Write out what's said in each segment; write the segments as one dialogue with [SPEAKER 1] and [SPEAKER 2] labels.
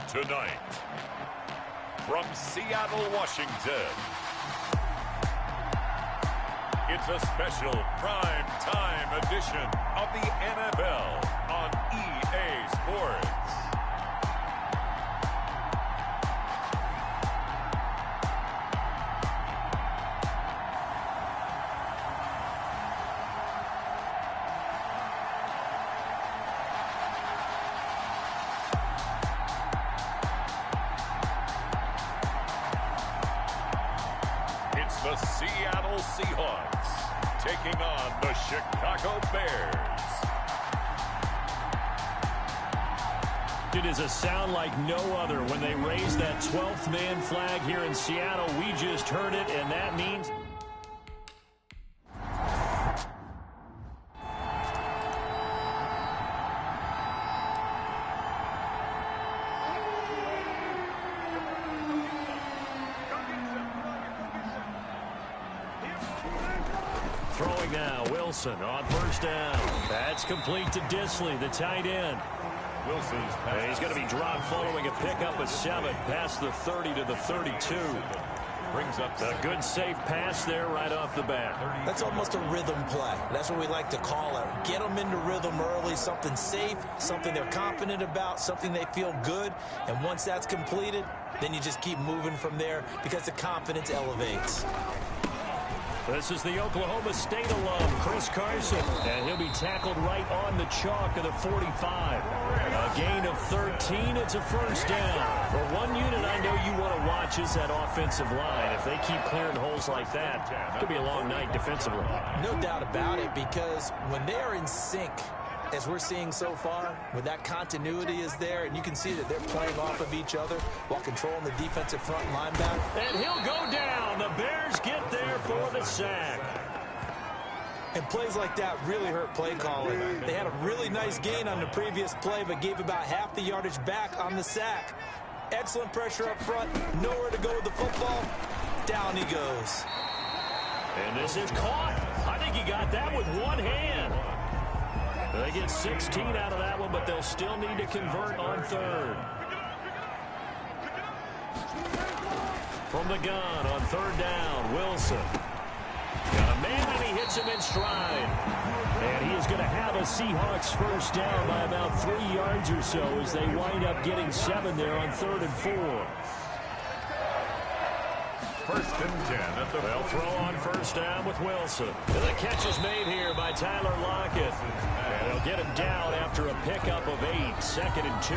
[SPEAKER 1] Tonight, from Seattle, Washington, it's a special prime time edition of the NFL on EA Sports. The Seattle Seahawks taking on the Chicago Bears.
[SPEAKER 2] It is a sound like no other when they raise that 12th man flag here in Seattle. We just heard it, and that means... Throwing now, Wilson on first down. That's complete to Disley, the tight end.
[SPEAKER 1] Wilson's
[SPEAKER 2] pass. He's going to be dropped following a pickup of 7 past the 30 to the 32.
[SPEAKER 1] Brings up
[SPEAKER 2] a good safe pass there right off the bat.
[SPEAKER 3] That's almost a rhythm play. That's what we like to call it. Get them into rhythm early, something safe, something they're confident about, something they feel good. And once that's completed, then you just keep moving from there because the confidence elevates.
[SPEAKER 2] This is the Oklahoma State alum, Chris Carson, and he'll be tackled right on the chalk of the 45. A gain of 13, it's a first down. For one unit I know you want to watch is that offensive line. If they keep clearing holes like that, it could be a long night defensively.
[SPEAKER 3] No doubt about it, because when they're in sync, as we're seeing so far, when that continuity is there, and you can see that they're playing off of each other while controlling the defensive front linebacker.
[SPEAKER 2] And he'll go down. The Bears get there for the sack.
[SPEAKER 3] And plays like that really hurt play calling. They had a really nice gain on the previous play, but gave about half the yardage back on the sack. Excellent pressure up front. Nowhere to go with the football. Down he goes.
[SPEAKER 2] And this is caught. I think he got that with one hand. They get 16 out of that one, but they'll still need to convert on third. From the gun on third down, Wilson. Got a man, and he hits him in stride. And he is going to have a Seahawks first down by about 3 yards or so as they wind up getting 7 there on 3rd and 4.
[SPEAKER 1] First and 10 at the...
[SPEAKER 2] They'll throw on first down with Wilson. And the catch is made here by Tyler Lockett. And they'll get him down after a pickup of 8. 2nd and 2.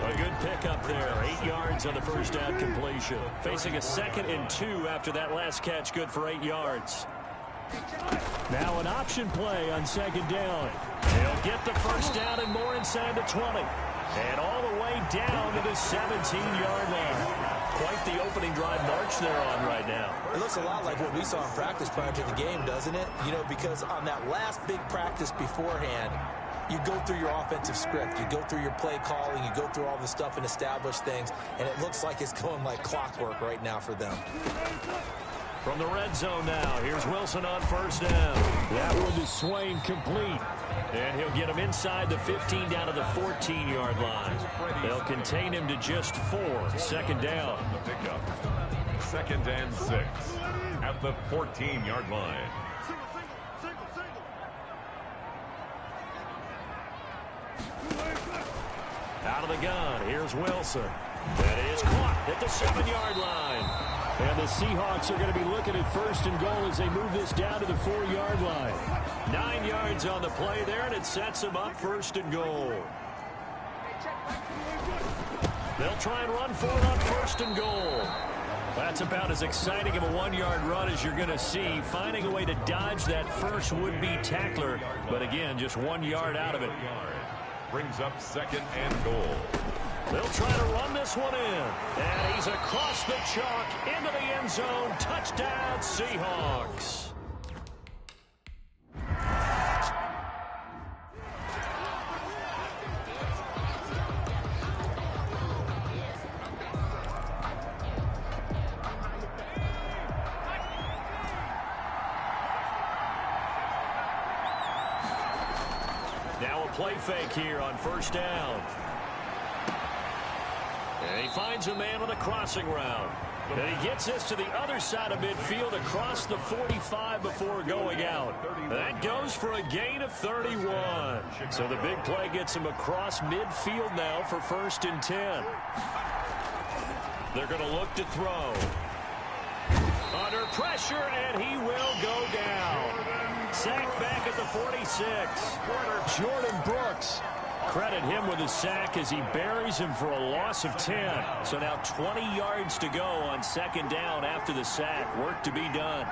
[SPEAKER 2] A good pickup there. 8 yards on the first down completion. Facing a 2nd and 2 after that last catch, good for 8 yards. Now an option play on 2nd down. They'll get the first down and more inside the 20. And all the way down to the 17-yard line. Quite the opening drive march they're on right now.
[SPEAKER 3] It looks a lot like what we saw in practice prior to the game, doesn't it? You know, because on that last big practice beforehand, you go through your offensive script, you go through your play calling, you go through all the stuff and establish things, and it looks like it's going like clockwork right now for them.
[SPEAKER 2] From the red zone now, here's Wilson on first down. That one is swing complete. And he'll get him inside the 15 down to the 14-yard line. They'll contain him to just 4. 2nd down.
[SPEAKER 1] The pickup. 2nd and 6 at the 14-yard line.
[SPEAKER 2] Out of the gun, here's Wilson. That is caught at the 7-yard line. And the Seahawks are going to be looking at 1st and goal as they move this down to the 4-yard line. 9 yards on the play there, and it sets them up 1st and goal. They'll try and run for it on 1st and goal. That's about as exciting of a 1-yard run as you're going to see. Finding a way to dodge that first would-be tackler. But again, just 1 yard out of it.
[SPEAKER 1] Brings up 2nd and goal.
[SPEAKER 2] They'll try to run this one in. And he's across the chalk into the end zone. Touchdown, Seahawks. Now a play fake here on first down. And he finds a man on the crossing route. And he gets this to the other side of midfield across the 45 before going out. That goes for a gain of 31. So the big play gets him across midfield now for 1st and 10. They're going to look to throw. Under pressure, and he will go down. Sacked back at the 46. Jordan Brooks. Credit him with a sack as he buries him for a loss of 10. So now 20 yards to go on 2nd down after the sack. Work to be done.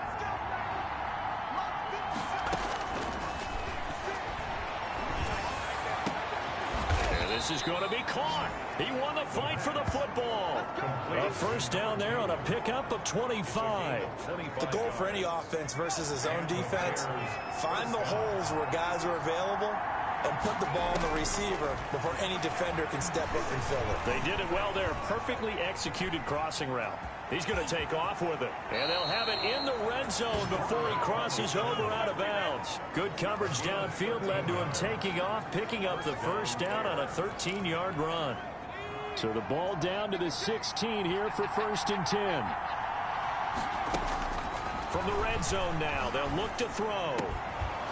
[SPEAKER 2] And this is going to be caught. He won the fight for the football. A 1st down there on a pickup of 25.
[SPEAKER 3] The goal for any offense versus his own defense, find the holes where guys are available and put the ball on the receiver before any defender can step up and fill it.
[SPEAKER 2] They did it well there. Perfectly executed crossing route. He's going to take off with it. And they'll have it in the red zone before he crosses over out of bounds. Good coverage downfield led to him taking off, picking up the 1st down on a 13-yard run. So the ball down to the 16 here for 1st and 10. From the red zone now, they'll look to throw.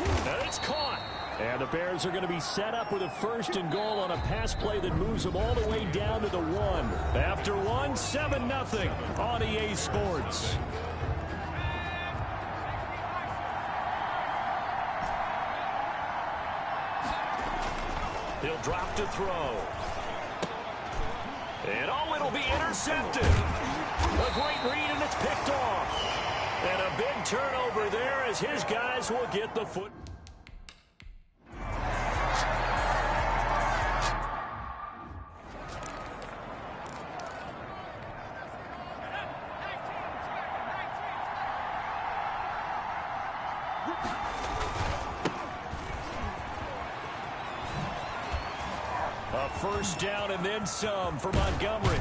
[SPEAKER 2] And it's caught. And the Bears are going to be set up with a 1st and goal on a pass play that moves them all the way down to the 1. After 1, 7-0 on EA Sports. He'll drop to throw. And oh, it'll be intercepted. A great read, and it's picked off. And a big turnover there as his guys will get the foot. A 1st down and then some for Montgomery.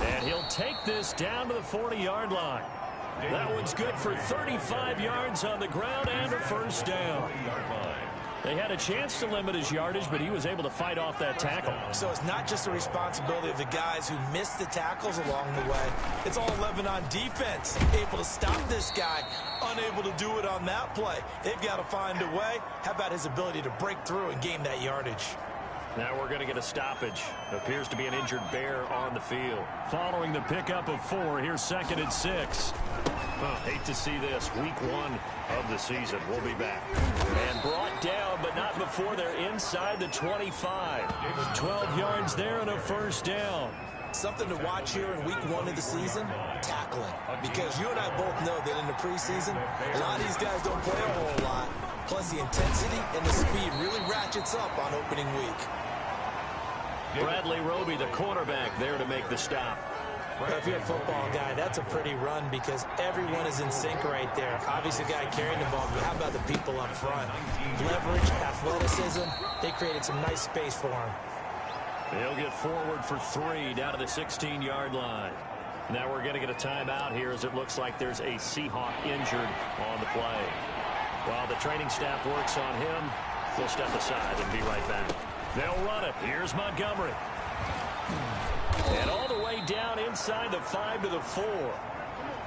[SPEAKER 2] And he'll take this down to the 40-yard line. That one's good for 35 yards on the ground and a 1st down. They had a chance to limit his yardage, but he was able to fight off that tackle.
[SPEAKER 3] So it's not just the responsibility of the guys who missed the tackles along the way. It's all 11 on defense. Able to stop this guy, unable to do it on that play. They've got to find a way. How about his ability to break through and gain that yardage?
[SPEAKER 2] Now we're going to get a stoppage. Appears to be an injured Bear on the field. Following the pickup of 4, here's 2nd and 6. Hate to see this. Week 1 of the season. We'll be back. And brought down, but not before they're inside the 25. 12 yards there and a 1st down.
[SPEAKER 3] Something to watch here in week 1 of the season, tackling. Because you and I both know that in the preseason, a lot of these guys don't play a whole lot. Plus the intensity and the speed really ratchets up on opening week.
[SPEAKER 2] Bradley Roby, the quarterback, there to make the stop.
[SPEAKER 3] If you're a football guy, that's a pretty run because everyone is in sync right there. Obviously, the guy carrying the ball, but how about the people up front? Leverage, athleticism, they created some nice space for him.
[SPEAKER 2] He'll get forward for 3 down to the 16-yard line. Now we're going to get a timeout here as it looks like there's a Seahawk injured on the play. While the training staff works on him, we'll step aside and be right back. They'll run it. Here's Montgomery. And all the way down inside the 5 to the 4.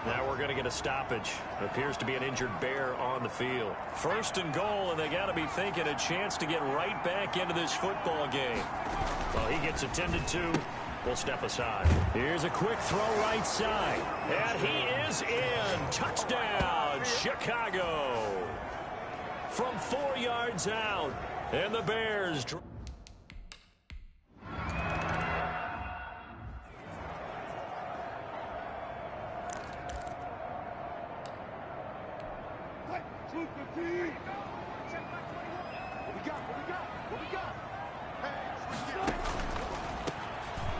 [SPEAKER 2] Now we're going to get a stoppage. Appears to be an injured Bear on the field. 1st and goal, and they got to be thinking a chance to get right back into this football game. Well, he gets attended to. We'll step aside. Here's a quick throw right side. And he is in. Touchdown, Chicago. From 4 yards out. And the Bears...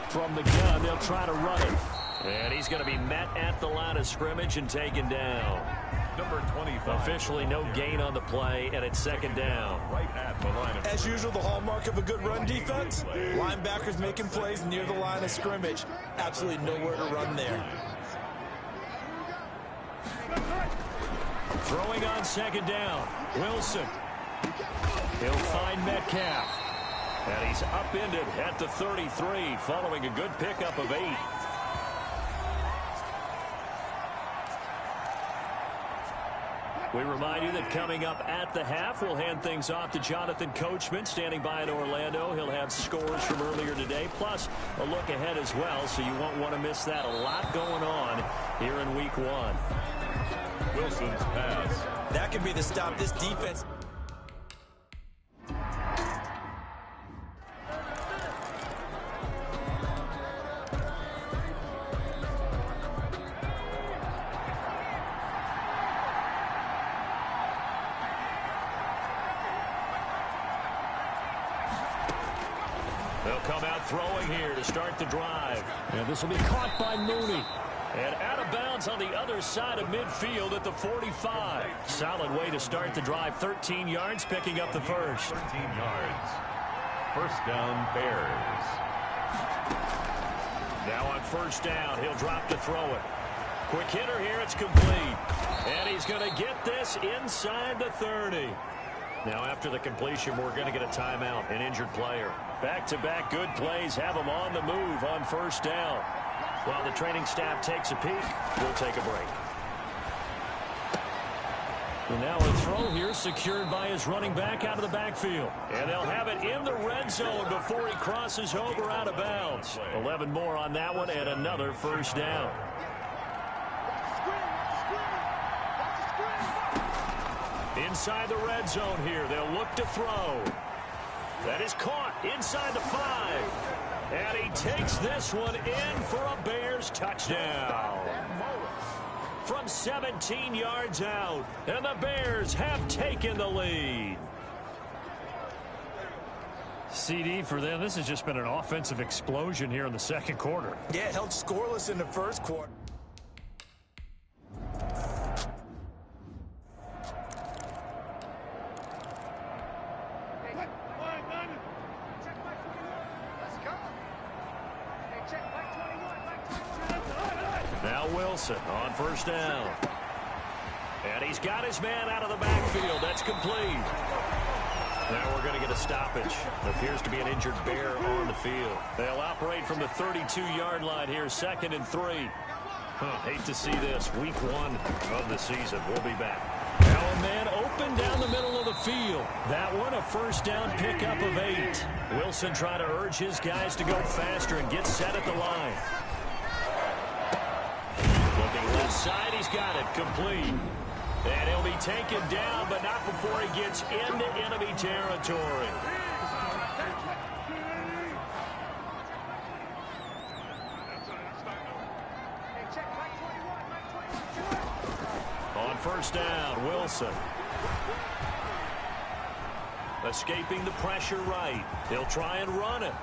[SPEAKER 2] From the gun, they'll try to run it. And he's going to be met at the line of scrimmage and taken down.
[SPEAKER 1] Number 25.
[SPEAKER 2] Officially no gain on the play, and it's 2nd down.
[SPEAKER 1] Right at the line of...
[SPEAKER 3] As usual, the hallmark of a good run defense, linebackers making plays near the line of scrimmage. Absolutely nowhere to run there.
[SPEAKER 2] Throwing on 2nd down. Wilson. He'll find Metcalf. And he's upended at the 33 following a good pickup of 8. We remind you that coming up at the half, we'll hand things off to Jonathan Coachman, standing by in Orlando. He'll have scores from earlier today, plus a look ahead as well, so you won't want to miss that. A lot going on here in Week 1.
[SPEAKER 1] Wilson's pass.
[SPEAKER 3] That could be the stop. This defense...
[SPEAKER 2] They'll come out throwing here to start the drive. And this will be caught by Mooney. And out of bounds on the other side of midfield at the 45. Solid way to start the drive. 13 yards, picking up the first.
[SPEAKER 1] 13 yards. First down, Bears.
[SPEAKER 2] Now on first down, he'll drop to throw it. Quick hitter here, it's complete. And he's going to get this inside the 30. Now after the completion, we're going to get a timeout, an injured player. Back-to-back good plays have him on the move on first down. While the training staff takes a peek, we'll take a break. And now a throw here secured by his running back out of the backfield. And they'll have it in the red zone before he crosses over out of bounds. 11 more on that one and another first down. Inside the red zone here, they'll look to throw. That is caught inside the 5. And he takes this one in for a Bears touchdown. From 17 yards out, and the Bears have taken the lead. CD for them, this has just been an offensive explosion here in the second quarter.
[SPEAKER 3] Yeah, held scoreless in the first quarter.
[SPEAKER 2] Now Wilson on first down. And he's got his man out of the backfield. That's complete. Now we're going to get a stoppage. Appears to be an injured Bear on the field. They'll operate from the 32-yard line here, 2nd and 3. Hate to see this. Week 1 of the season. We'll be back. Now a man open down the middle of the field. That one a first down pickup of 8. Wilson trying to urge his guys to go faster and get set at the line. Looking left side, he's got it complete. And he'll be taken down, but not before he gets into enemy territory. On first down, Wilson. Escaping the pressure right. He'll try and run it.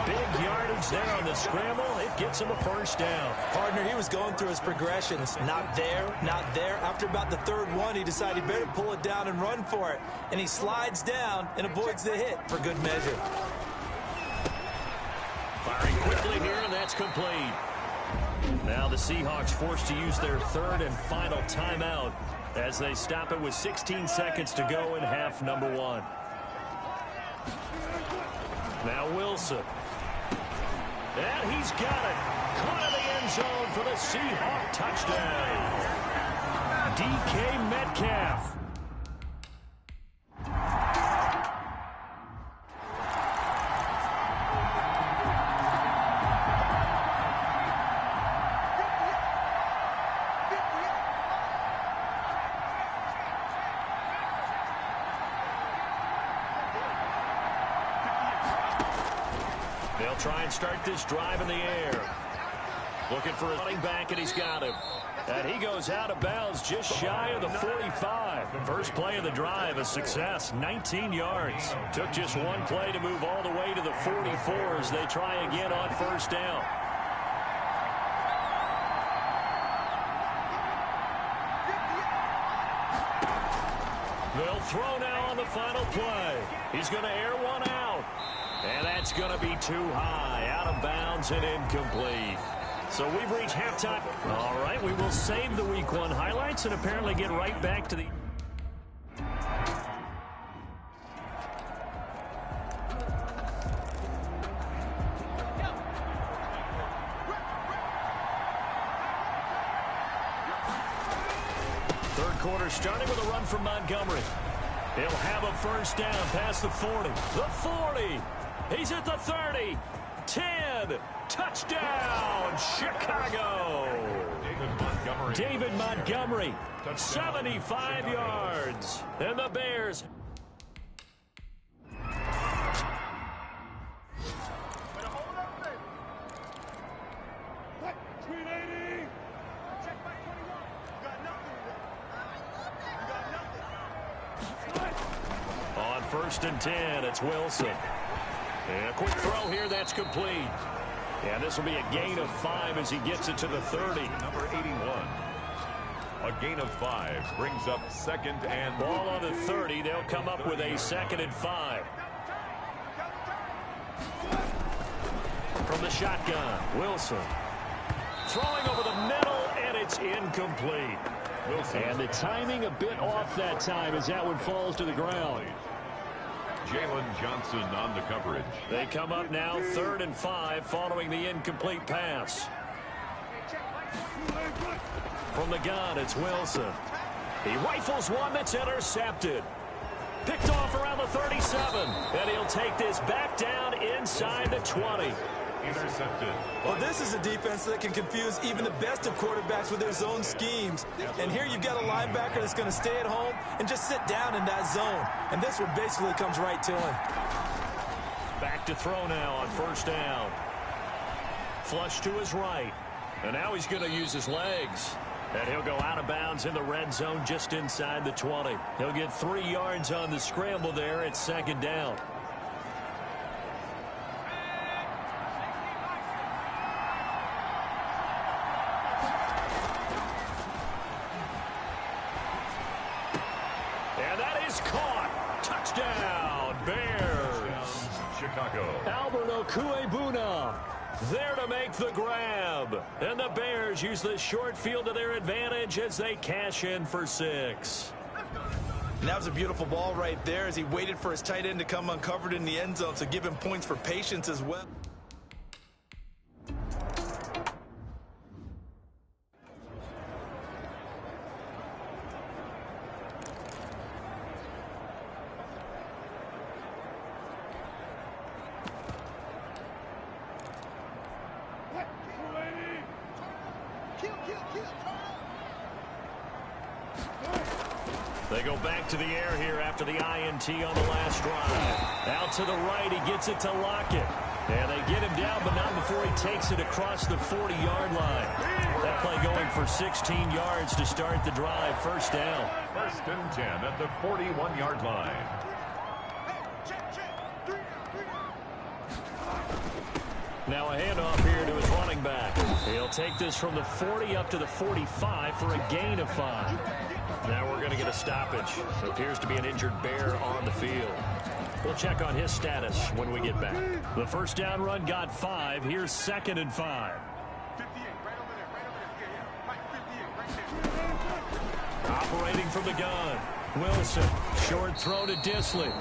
[SPEAKER 2] Big yardage there on the scramble. It gets him a first down.
[SPEAKER 3] Partner, he was going through his progressions. Not there, not there. After about the third one, he decided he better pull it down and run for it. And he slides down and avoids the hit for good measure.
[SPEAKER 2] Firing quickly here, and that's complete. Now the Seahawks forced to use their third and final timeout as they stop it with 16 seconds to go in half number 1. Now Wilson. And he's got it. Caught in the end zone for the Seahawk touchdown. DK Metcalf. They'll try and start this drive in the air. Looking for a running back, and he's got him. And he goes out of bounds just shy of the 45. First play of the drive, a success, 19 yards. Took just one play to move all the way to the 44 as they try again on first down. They'll throw now on the final play. He's going to air one out. And that's going to be too high, out of bounds and incomplete. So we've reached halftime. All right, we will save the Week 1 highlights and apparently get right back to the... Third quarter starting with a run from Montgomery. He'll have a first down past the 40. The 40. He's at the 30. 10. Touchdown, Chicago. David Montgomery, 75 yards. And the Bears. On 1st and 10, it's Wilson. And a quick throw here, that's complete. And this will be a gain of 5 as he gets it to the 30.
[SPEAKER 1] Number 81. A gain of 5 brings up 2nd and...
[SPEAKER 2] Ball on the 30. They'll come up with a 2nd and 5. From the shotgun, Wilson. Throwing over the middle, and it's incomplete. Wilson. And the timing a bit off that time as that one falls to the ground.
[SPEAKER 1] Jalen Johnson on the coverage.
[SPEAKER 2] They come up now 3rd and 5 following the incomplete pass. From the gun, it's Wilson. He rifles one that's intercepted. Picked off around the 37. And he'll take this back down inside the 20.
[SPEAKER 1] Intercepted.
[SPEAKER 3] Well, this is a defense that can confuse even the best of quarterbacks with their zone schemes. And here you've got a linebacker that's going to stay at home and just sit down in that zone. And this one basically comes right to him.
[SPEAKER 2] Back to throw now on 1st down. Flush to his right. And now he's going to use his legs. And he'll go out of bounds in the red zone just inside the 20. He'll get 3 yards on the scramble there at 2nd down. And that is caught. Touchdown, Bears.
[SPEAKER 1] Chicago.
[SPEAKER 2] Albert Okuebuna there to make the grab. And the Bears use the short field to their advantage as they cash in for 6.
[SPEAKER 3] And that was a beautiful ball right there as he waited for his tight end to come uncovered in the end zone, so give him points for patience as well.
[SPEAKER 2] They go back to the air here after the INT on the last drive. Out to the right, he gets it to Lockett. And they get him down, but not before he takes it across the 40-yard line. That play going for 16 yards to start the drive. 1st down.
[SPEAKER 1] 1st and 10 at the 41-yard line.
[SPEAKER 2] Now a handoff here to his running back. He'll take this from the 40 up to the 45 for a gain of 5. Now we're going to get a stoppage. It appears to be an injured Bear on the field. We'll check on his status when we get back. The 1st down run got 5. Here's 2nd and 5. Operating from the gun. Wilson. Short throw to Disley.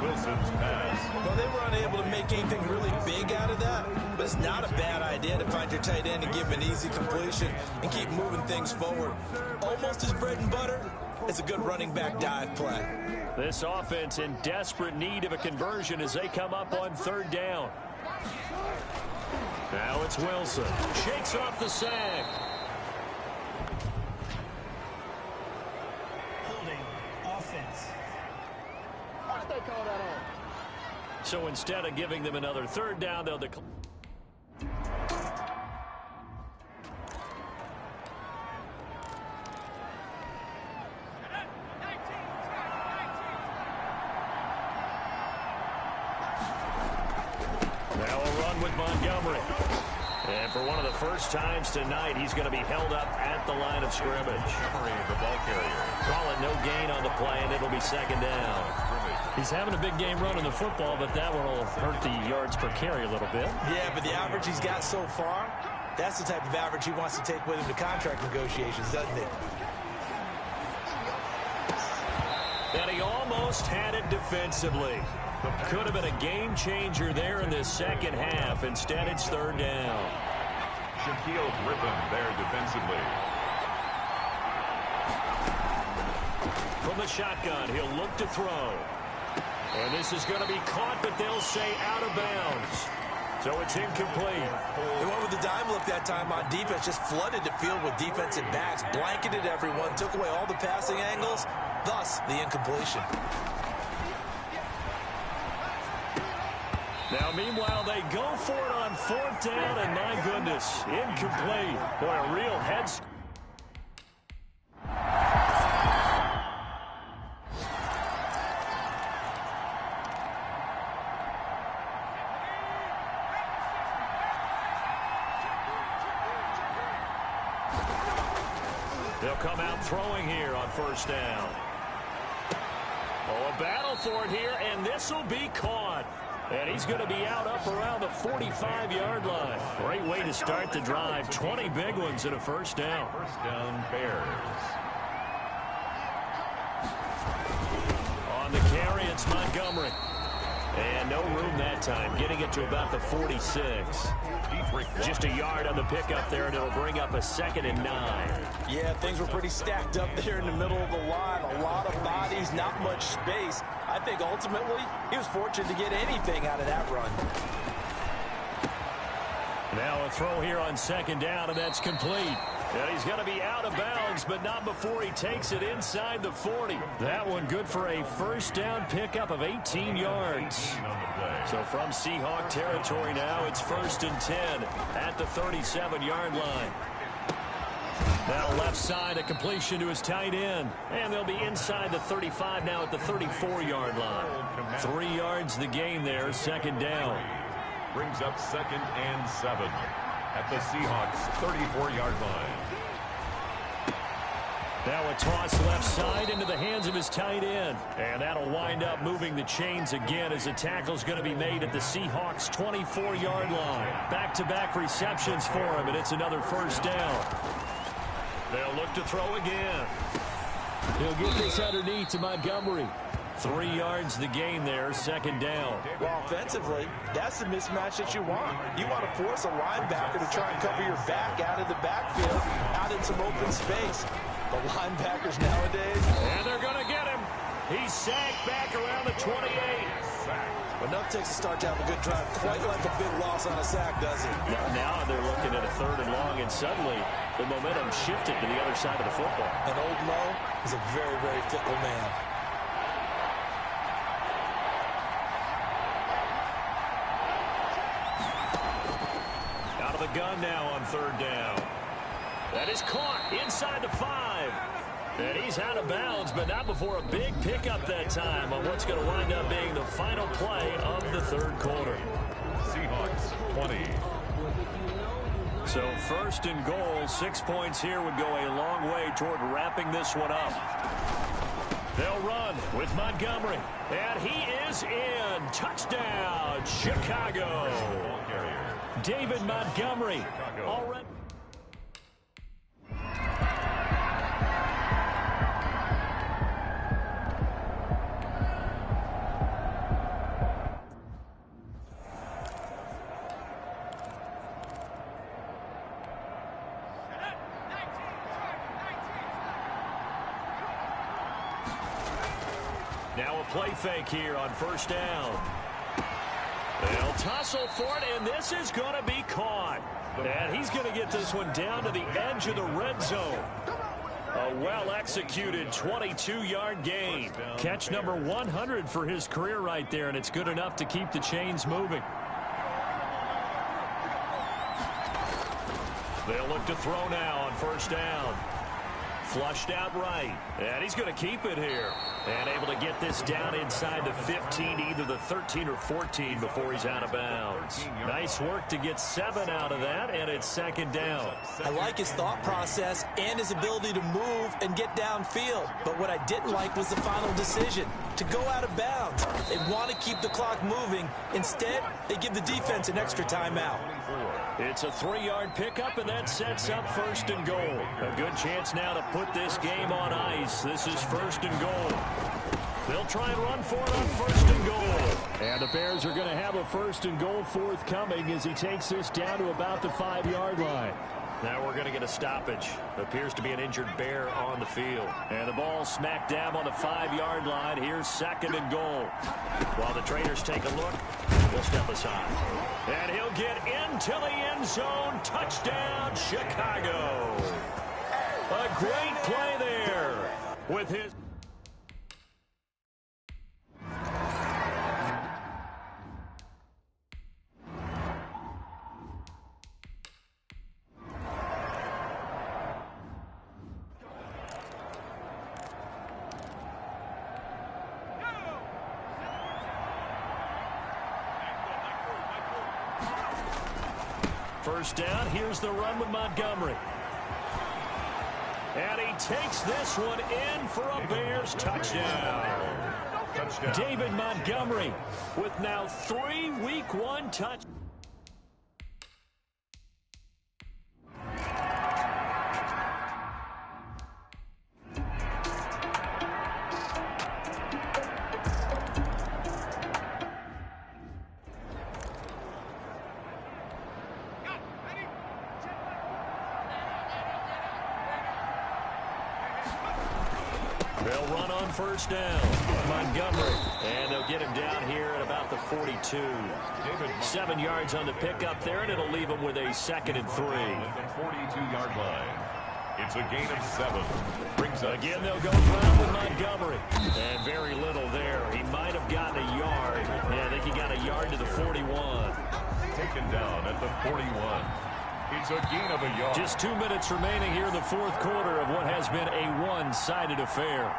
[SPEAKER 1] Wilson's pass.
[SPEAKER 3] Well, they were unable to make anything really big out of that, but it's not a bad idea to find your tight end and give him an easy completion and keep moving things forward. Almost his bread and butter. It's a good running back dive play.
[SPEAKER 2] This offense in desperate need of a conversion as they come up on 3rd down. Now it's Wilson. Shakes off the sack.
[SPEAKER 4] Holding offense. Why'd they call that on?
[SPEAKER 2] So instead of giving them another 3rd down, they'll declare. Now a run with Montgomery. And for one of the first times tonight, he's going to be held up at the line of scrimmage.
[SPEAKER 1] Montgomery, the ball carrier.
[SPEAKER 2] Call it no gain on the play, and it'll be 2nd down. He's having a big game running the football, but that one will hurt the yards per carry a little bit.
[SPEAKER 3] Yeah, but the average he's got so far, that's the type of average he wants to take with him to contract negotiations, doesn't he?
[SPEAKER 2] And he almost had it defensively. Could have been a game changer there in the 2nd half. Instead, it's 3rd down.
[SPEAKER 1] Shaquille Griffin there defensively.
[SPEAKER 2] from the shotgun. He'll look to throw. And this is going to be caught, but they'll say out of bounds. So it's incomplete.
[SPEAKER 3] They went with the dime look that time on defense, just flooded the field with defensive backs, blanketed everyone, took away all the passing angles, thus the incompletion.
[SPEAKER 2] Now, meanwhile, they go for it on fourth down, and my goodness, incomplete. Boy, a real head. They'll come out throwing here on first down. Oh, a battle for it here, and this will be caught. And he's going to be out up around the 45-yard line. Great way to start the drive. 20 big ones and a first down.
[SPEAKER 1] First down, Bears.
[SPEAKER 2] On the carry, it's Montgomery. And no room that time, getting it to about the 46. Just a yard on the pickup there, and it'll bring up a 2nd and 9.
[SPEAKER 3] Yeah, things were pretty stacked up there in the middle of the line. A lot of bodies, not much space. I think ultimately he was fortunate to get anything out of that run.
[SPEAKER 2] Now a throw here on 2nd down, and that's complete. And he's going to be out of bounds, but not before he takes it inside the 40. That one good for a first down pickup of 18 yards. So from Seahawk territory now, it's 1st and 10 at the 37-yard line. Now left side, a completion to his tight end. And they'll be inside the 35 now at the 34-yard line. 3 yards the gain there, 2nd down.
[SPEAKER 1] Brings up 2nd and 7 at the Seahawks 34-yard line.
[SPEAKER 2] Now a toss left side into the hands of his tight end. And that'll wind up moving the chains again as the tackle's going to be made at the Seahawks 24-yard line. Back-to-back receptions for him, and it's another first down. They'll look to throw again. He'll get this underneath to Montgomery. 3 yards the gain there, 2nd down.
[SPEAKER 3] Well, offensively, that's the mismatch that you want. You want to force a linebacker to try and cover your back out of the backfield, out in some open space. The linebackers nowadays.
[SPEAKER 2] And they're going to get him. He's sacked back around the 28.
[SPEAKER 3] Enough takes to start to have a good drive. Quite like a big loss on a sack, does it?
[SPEAKER 2] Now they're looking at a 3rd and long, and suddenly the momentum shifted to the other side of the football.
[SPEAKER 3] And old Mo is a very, very fickle man.
[SPEAKER 2] Out of the gun now on 3rd down. That is caught inside the 5. And he's out of bounds, but not before a big pickup that time on what's going to wind up being the final play of the 3rd quarter.
[SPEAKER 1] Seahawks 20.
[SPEAKER 2] So 1st and goal, 6 points here would go a long way toward wrapping this one up. They'll run with Montgomery. And he is in. Touchdown, Chicago. David Montgomery. Already. Now a play fake here on 1st down. They'll tussle for it, and this is going to be caught. And he's going to get this one down to the edge of the red zone. A well-executed 22-yard gain. Catch number 100 for his career right there, and it's good enough to keep the chains moving. They'll look to throw now on 1st down. Flushed out right. And he's going to keep it here. And able to get this down inside the 15, either the 13 or 14 before he's out of bounds. Nice work to get 7 out of that, and it's 2nd down.
[SPEAKER 3] I like his thought process and his ability to move and get downfield. But what I didn't like was the final decision, to go out of bounds. They want to keep the clock moving. Instead, they give the defense an extra timeout.
[SPEAKER 2] It's a 3-yard pickup, and that sets up 1st and goal. A good chance now to put this game on ice. This is 1st and goal. They'll try and run for it on 1st and goal. And the Bears are going to have a 1st and goal forthcoming as he takes this down to about the 5-yard line. Now we're going to get a stoppage. Appears to be an injured Bear on the field. And the ball smack dab on the 5-yard line. Here's 2nd and goal. While the Trainers take a look, we'll step aside. And he'll get into the end zone. Touchdown, Chicago. A great play there with his... First down, here's the run with Montgomery. And he takes this one in for a Bears touchdown. David Montgomery with now 3 Week 1 touchdowns. They'll run on first down. Montgomery. And they'll get him down here at about the 42. 7 yards on the pickup there, and it'll leave him with a 2nd and 3.
[SPEAKER 1] At the 42-yard line. It's a gain of 7. Brings up.
[SPEAKER 2] Again, they'll go around with Montgomery. And very little there. He might have gotten a yard. Yeah, I think he got a yard to the 41.
[SPEAKER 1] Taken down at the 41. It's a gain of a yard.
[SPEAKER 2] Just 2 minutes remaining here in the 4th quarter of what has been a one-sided affair.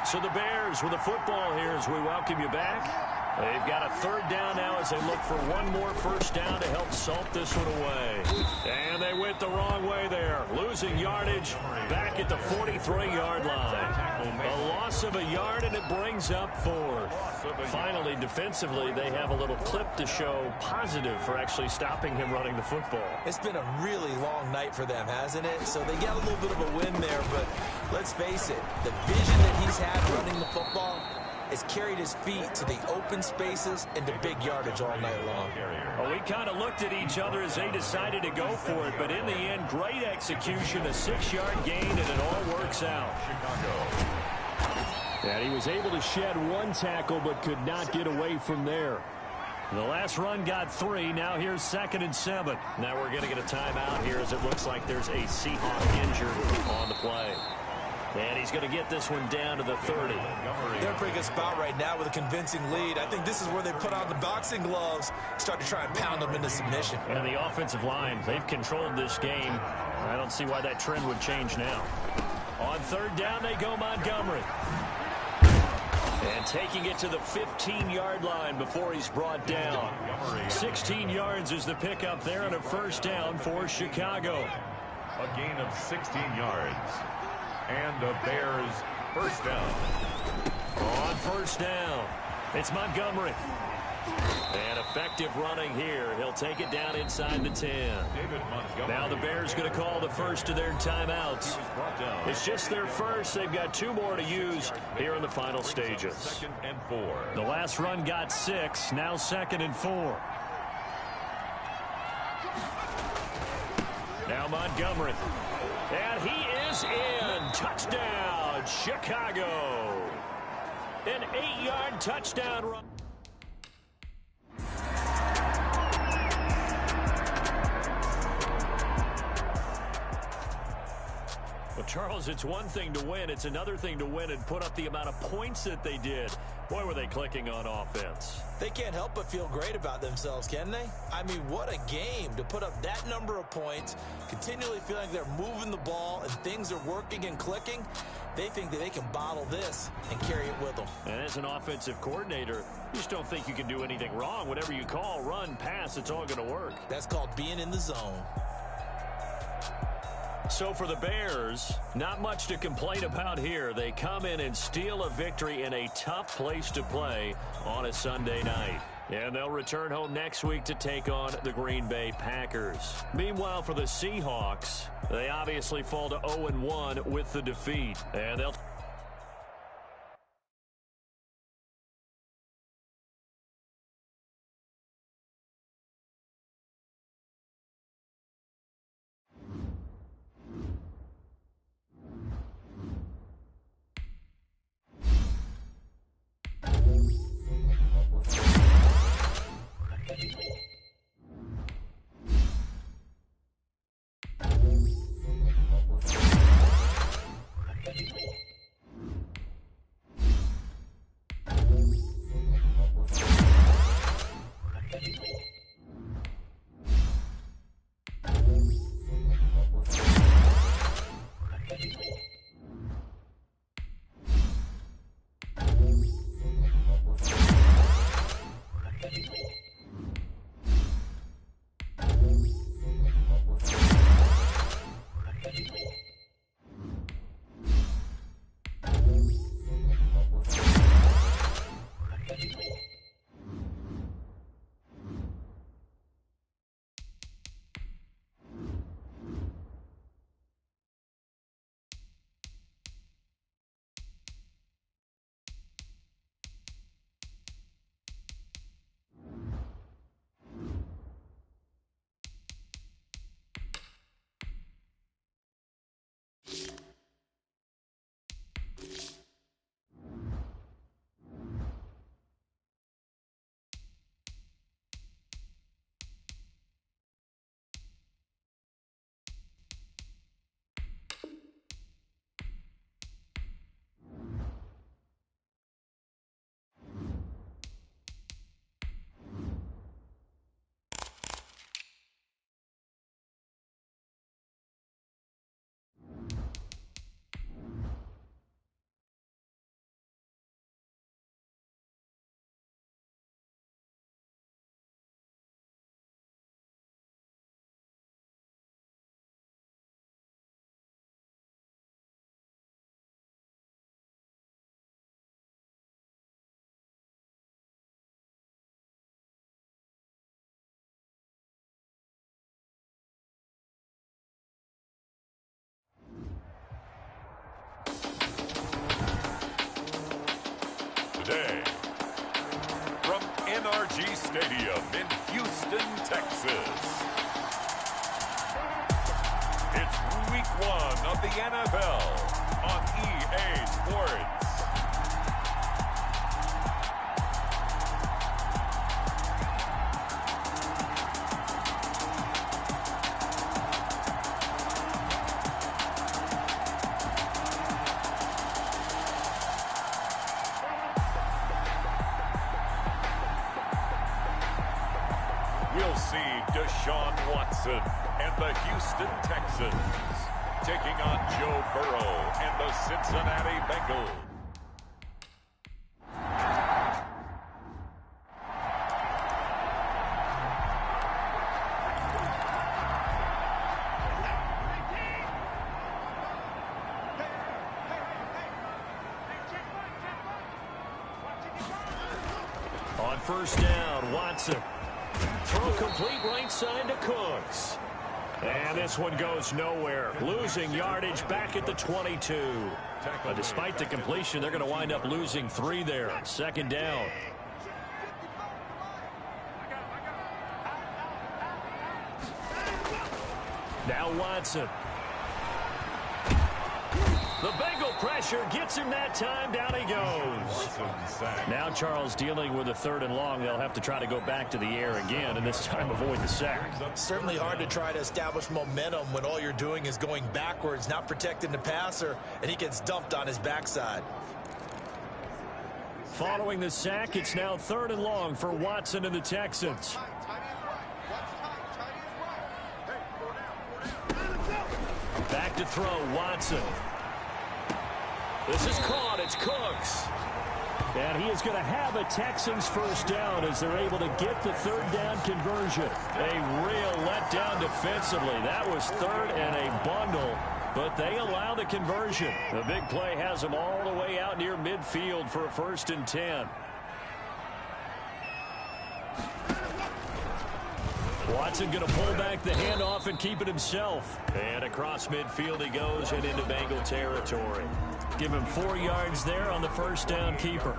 [SPEAKER 2] So the Bears with the football here as we welcome you back. They've got a 3rd down now as they look for one more first down to help salt this one away. And they went the wrong way there. Losing yardage back at the 43-yard line. A loss of a yard, and it brings up 4th. Finally, defensively, they have a little clip to show positive for actually stopping him running the football.
[SPEAKER 3] It's been a really long night for them, hasn't it? So they got a little bit of a win there, but let's face it, the vision that he's had running the football has carried his feet to the open spaces and to big yardage all night long.
[SPEAKER 2] Well, we kind of looked at each other as they decided to go for it, but in the end, great execution, a 6-yard gain, and it all works out. And he was able to shed 1 tackle, but could not get away from there. The last run got 3. Now here's 2nd and 7. Now we're going to get a timeout here as it looks like there's a Seahawk injured on the play. And he's going to get this one down to the 30.
[SPEAKER 3] They're in a pretty good spot right now with a convincing lead. I think this is where they put on the boxing gloves, start to try and pound them into submission.
[SPEAKER 2] And the offensive line, they've controlled this game. I don't see why that trend would change now. On 3rd down, they go Montgomery. And taking it to the 15-yard line before he's brought down. 16 yards is the pickup there and a first down for Chicago.
[SPEAKER 1] A gain of 16 yards. And the Bears first down.
[SPEAKER 2] On first down, it's Montgomery. And effective running here. He'll take it down inside the 10. Now the Bears going to call the first of their timeouts. It's just their first. They've got 2 more to use here in the final stages.
[SPEAKER 1] 2nd and 4.
[SPEAKER 2] The last run got 6. Now 2nd and 4. Now Montgomery. And he is in. Touchdown, Chicago. An 8-yard touchdown run. Well, Charles, it's one thing to win. It's another thing to win and put up the amount of points that they did. Boy, were they clicking on offense.
[SPEAKER 3] They can't help but feel great about themselves, can they? I mean, what a game to put up that number of points, continually feeling like they're moving the ball and things are working and clicking. They think that they can bottle this and carry it with them.
[SPEAKER 2] And as an offensive coordinator, you just don't think you can do anything wrong. Whatever you call, run, pass, it's all going to work.
[SPEAKER 3] That's called being in the zone.
[SPEAKER 2] So for the Bears, not much to complain about here. They come in and steal a victory in a tough place to play on a Sunday night. And they'll return home next week to take on the Green Bay Packers. Meanwhile, for the Seahawks, they obviously fall to 0-1 with the defeat. And they'll
[SPEAKER 1] NRG Stadium in Houston, Texas. It's week 1 of the NFL on EA Sports. We'll see Deshaun Watson and the Houston Texans taking on Joe Burrow and the Cincinnati Bengals.
[SPEAKER 2] On first down, Watson. Throw complete right side to Cooks. And this one goes nowhere. Losing yardage back at the 22. But despite the completion, they're going to wind up losing 3 there. Second down. Now Watson. The Bengal pressure gets him that time. Down he goes. Now Charles dealing with a 3rd and long. They'll have to try to go back to the air again, and this time avoid the sack.
[SPEAKER 3] Certainly hard to try to establish momentum when all you're doing is going backwards, not protecting the passer, and he gets dumped on his backside.
[SPEAKER 2] Following the sack, it's now 3rd and long for Watson and the Texans. Back to throw, Watson. This is caught. It's Cooks. And he is going to have a Texans first down as they're able to get the 3rd down conversion. A real letdown defensively. That was 3rd and a bundle, but they allow the conversion. The big play has them all the way out near midfield for a 1st and 10. Watson going to pull back the handoff and keep it himself. And across midfield he goes and into Bengal territory. Give him 4 yards there on the first down keeper.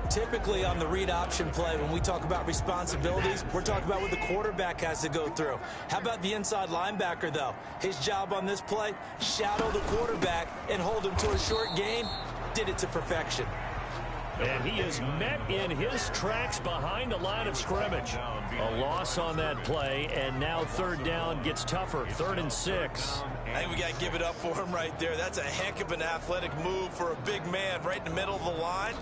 [SPEAKER 3] Typically on the read option play, when we talk about responsibilities, we're talking about what the quarterback has to go through. How about the inside linebacker, though? His job on this play, shadow the quarterback and hold him to a short gain. Did it to perfection.
[SPEAKER 2] And he is met in his tracks behind the line of scrimmage. A loss on that play, and now 3rd down gets tougher. 3rd and 6.
[SPEAKER 3] I think we got to give it up for him right there. That's a heck of an athletic move for a big man right in the middle of the line.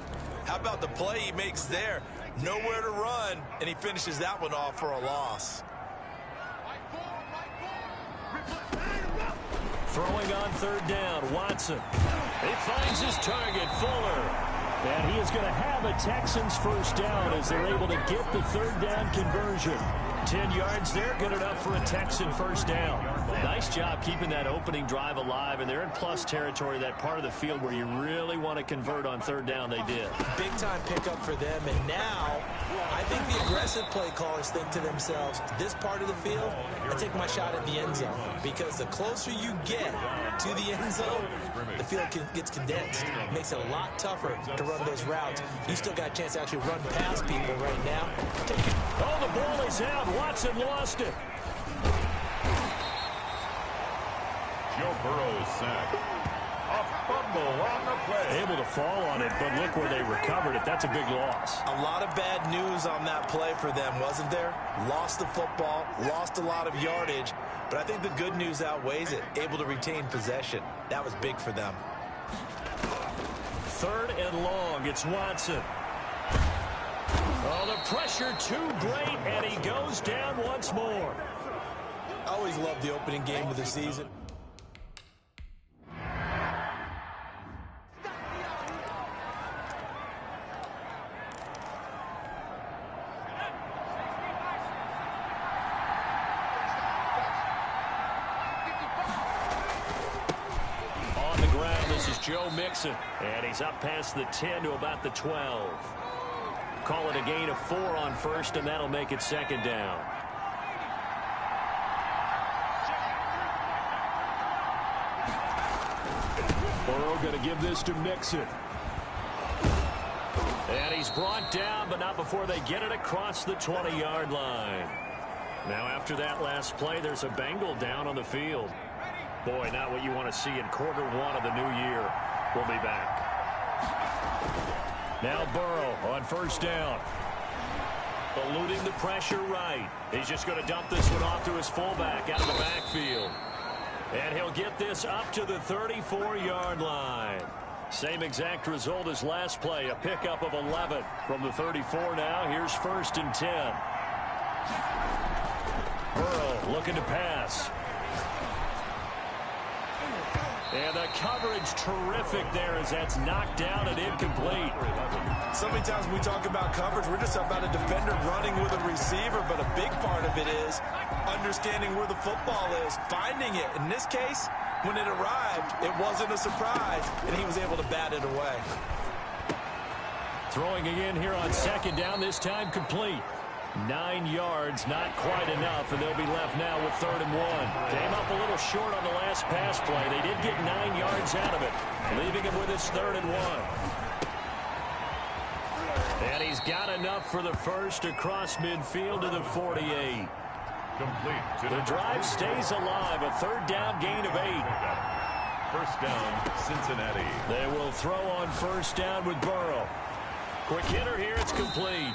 [SPEAKER 3] How about the play he makes there? Nowhere to run, and he finishes that one off for a loss.
[SPEAKER 2] Throwing on 3rd down, Watson. He finds his target, Fuller. And he is going to have a Texans first down as they're able to get the 3rd down conversion. 10 yards there, good enough for a Texan first down. Nice job keeping that opening drive alive, and they're in plus territory, that part of the field where you really want to convert on 3rd down. They did.
[SPEAKER 3] Big time pickup for them, and now I think the aggressive play callers think to themselves, this part of the field, I take my shot at the end zone, because the closer you get to the end zone, the field gets condensed. It makes it a lot tougher to run those routes. You still got a chance to actually run past people right now.
[SPEAKER 2] Oh, the ball is out. Watson lost it.
[SPEAKER 1] Joe Burrow sacked. A fumble on the play.
[SPEAKER 2] Able to fall on it, but look where they recovered it. That's a big loss.
[SPEAKER 3] A lot of bad news on that play for them, wasn't there? Lost the football, lost a lot of yardage, but I think the good news outweighs it. Able to retain possession. That was big for them.
[SPEAKER 2] 3rd and long. It's Watson. Oh, the pressure too great, and he goes down once more.
[SPEAKER 3] I always love the opening game of the season.
[SPEAKER 2] On the ground, this is Joe Mixon, and he's up past the 10 to about the 12. Call it a gain of 4 on first, and that'll make it 2nd down. Burrow going to give this to Mixon. And he's brought down, but not before they get it across the 20-yard line. Now, after that last play, there's a Bengal down on the field. Boy, not what you want to see in quarter one of the new year. We'll be back. Now Burrow on first down. Eluding the pressure right. He's just going to dump this one off to his fullback out of the backfield. And he'll get this up to the 34-yard line. Same exact result as last play, a pickup of 11 from the 34 now. Here's 1st and 10. Burrow looking to pass. And the coverage terrific there as that's knocked down and incomplete.
[SPEAKER 3] So many times when we talk about coverage, we're just about a defender running with a receiver, but a big part of it is understanding where the football is, finding it. In this case, when it arrived, it wasn't a surprise, and he was able to bat it away.
[SPEAKER 2] Throwing again here on 2nd down, this time complete. 9 yards, not quite enough, and they'll be left now with 3rd and 1. Came up a little short on the last pass play. They did get 9 yards out of it, leaving him with his 3rd and 1. And he's got enough for the first across midfield to the 48. The drive stays alive, a 3rd down gain of 8.
[SPEAKER 1] 1st down, Cincinnati.
[SPEAKER 2] They will throw on 1st down with Burrow. Quick hitter here, it's complete.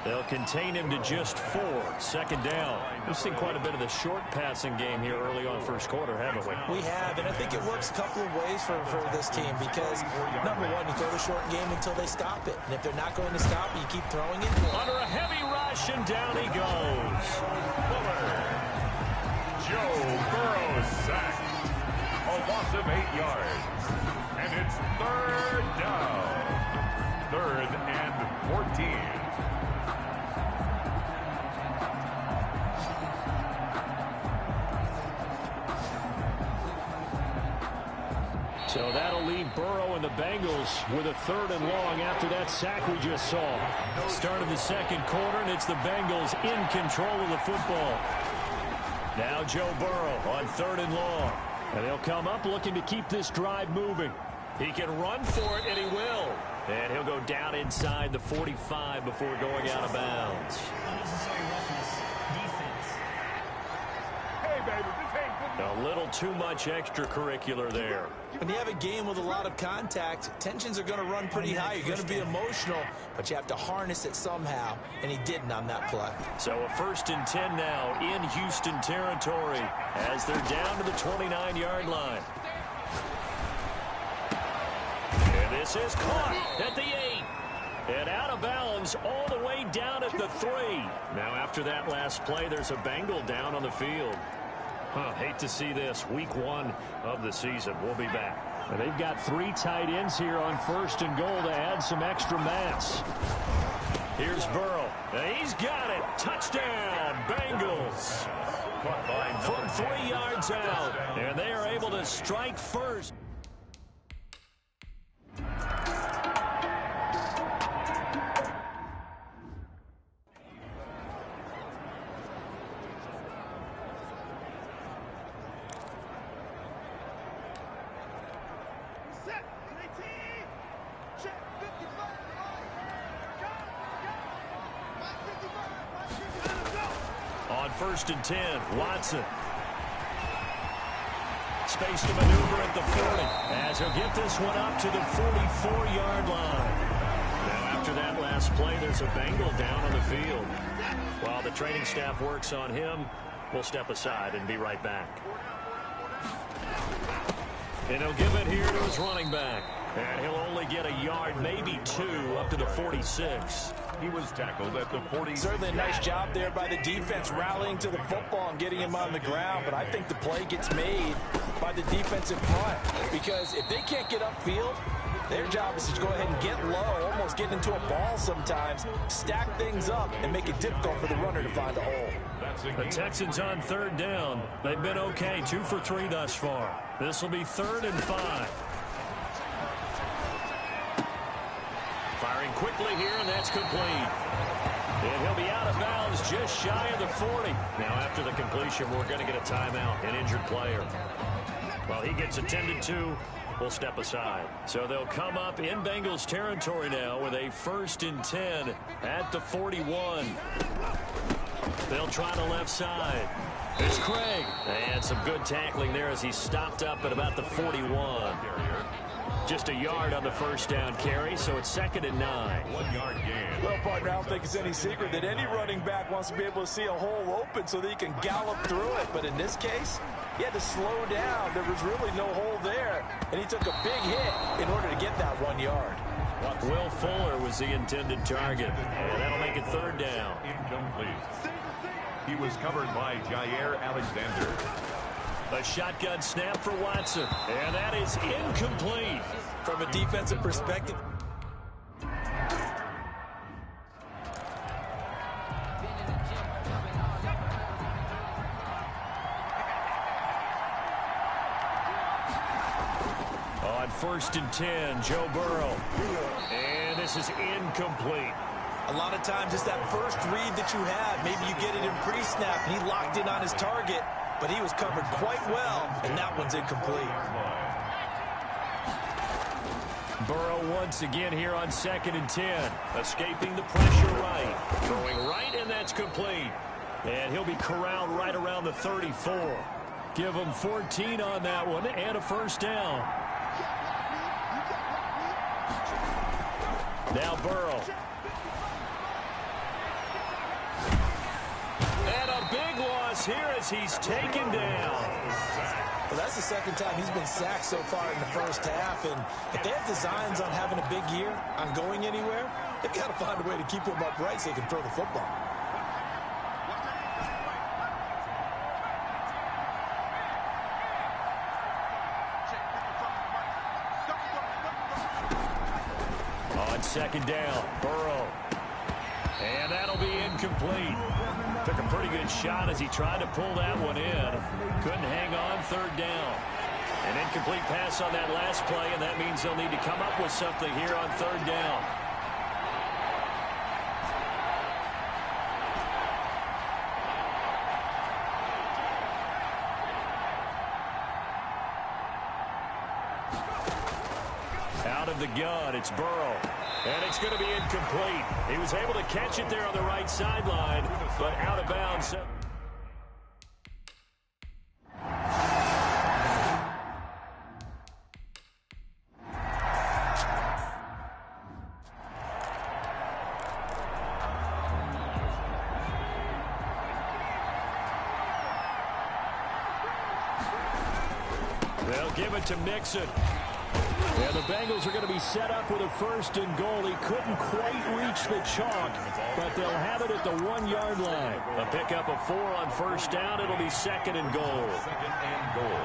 [SPEAKER 2] They'll contain him to just 4. 2nd down. We've seen quite a bit of the short passing game here early on first quarter, haven't we?
[SPEAKER 3] We have, and I think it works a couple of ways for this team because, number one, you throw the short game until they stop it. And if they're not going to stop it, you keep throwing it.
[SPEAKER 2] Under a heavy rush, and down he goes.
[SPEAKER 1] Joe Burrow sacked. A loss of 8 yards. And it's 3rd down. 3rd and 14.
[SPEAKER 2] So that'll leave Burrow and the Bengals with a 3rd and long after that sack we just saw. Start of the 2nd quarter, and it's the Bengals in control of the football. Now Joe Burrow on 3rd and long. And they'll come up looking to keep this drive moving. He can run for it, and he will. And he'll go down inside the 45 before going out of bounds.
[SPEAKER 4] Unnecessary roughness. Defense.
[SPEAKER 1] Hey, baby, this ain't good.
[SPEAKER 2] A little too much extracurricular there.
[SPEAKER 3] When you have a game with a lot of contact, tensions are going to run pretty high. You're going to be emotional, but you have to harness it somehow, and he didn't on that play.
[SPEAKER 2] So a 1st and 10 now in Houston territory as they're down to the 29-yard line. And this is caught at the 8. And out of bounds all the way down at the 3. Now after that last play, there's a Bengal down on the field. Hate to see this. Week 1 of the season. We'll be back. And they've got 3 tight ends here on 1st and goal to add some extra mass. Here's Burrow. And he's got it. Touchdown, Bengals. From 3 yards out. And they are able to strike first. On 1st and 10, Watson. Space to maneuver at the 40 as he'll get this one up to the 44-yard line. Now after that last play, there's a Bengal down on the field. While the training staff works on him, we'll step aside and be right back. And he'll give it here to his running back. And he'll only get a yard, maybe 2, up to the 46.
[SPEAKER 1] He was tackled at the 40.
[SPEAKER 3] Certainly a nice job there by the defense rallying to the football and getting him on the ground, but I think the play gets made by the defensive front because if they can't get upfield, their job is to go ahead and get low, almost get into a ball sometimes, stack things up, and make it difficult for the runner to find a hole.
[SPEAKER 2] The Texans on 3rd down. They've been okay, 2 for 3 thus far. This will be 3rd and 5. Firing quickly here, and that's complete. And he'll be out of bounds just shy of the 40. Now, after the completion, we're going to get a timeout, an injured player. Well, he gets attended to, will step aside. So they'll come up in Bengals territory now with a 1st and 10 at the 41. They'll try the left side. It's Craig. And some good tackling there as he stopped up at about the 41. Just a yard on the 1st down carry, so it's 2nd and 9.
[SPEAKER 1] 1 yard gain.
[SPEAKER 3] Well, partner, I don't think it's any secret that any running back wants to be able to see a hole open so that he can gallop through it. But in this case, he had to slow down. There was really no hole there, and he took a big hit in order to get that 1 yard.
[SPEAKER 2] Will Fuller was the intended target, and that'll make it 3rd down.
[SPEAKER 1] Incomplete. He was covered by Jair Alexander.
[SPEAKER 2] A shotgun snap for Watson, and that is incomplete.
[SPEAKER 3] From a defensive perspective,
[SPEAKER 2] on 1st and 10, Joe Burrow. And this is incomplete.
[SPEAKER 3] a lot of times it's that first read that you have. Maybe you get it in pre-snap, and he locked in on his target, but he was covered quite well, and that one's incomplete.
[SPEAKER 2] Burrow once again here on 2nd and 10. Escaping the pressure right. Throwing right, and that's complete. And he'll be corralled right around the 34. Give him 14 on that one and a 1st down. Now Burrow. And a big loss here as he's taken down.
[SPEAKER 3] Well, that's the 2nd time he's been sacked so far in the 1st half, and if they have designs on having a big year, on going anywhere, they've got to find a way to keep him upright so he can throw the football.
[SPEAKER 2] On 2nd down, Burrow. And that'll be incomplete. Took a pretty good shot as he tried to pull that one in. Couldn't hang on, 3rd down. An incomplete pass on that last play, and that means they'll need to come up with something here on 3rd down. Out of the gun, it's Burrow. And it's going to be incomplete. He was able to catch it there on the right sideline, but out of bounds. They'll give it to Mixon. And the Bengals are going to be set up with a 1st and goal. He couldn't quite reach the chalk, but they'll have it at the 1 yard line. A pickup of 4 on 1st down. It'll be 2nd and goal.
[SPEAKER 1] 2nd and goal.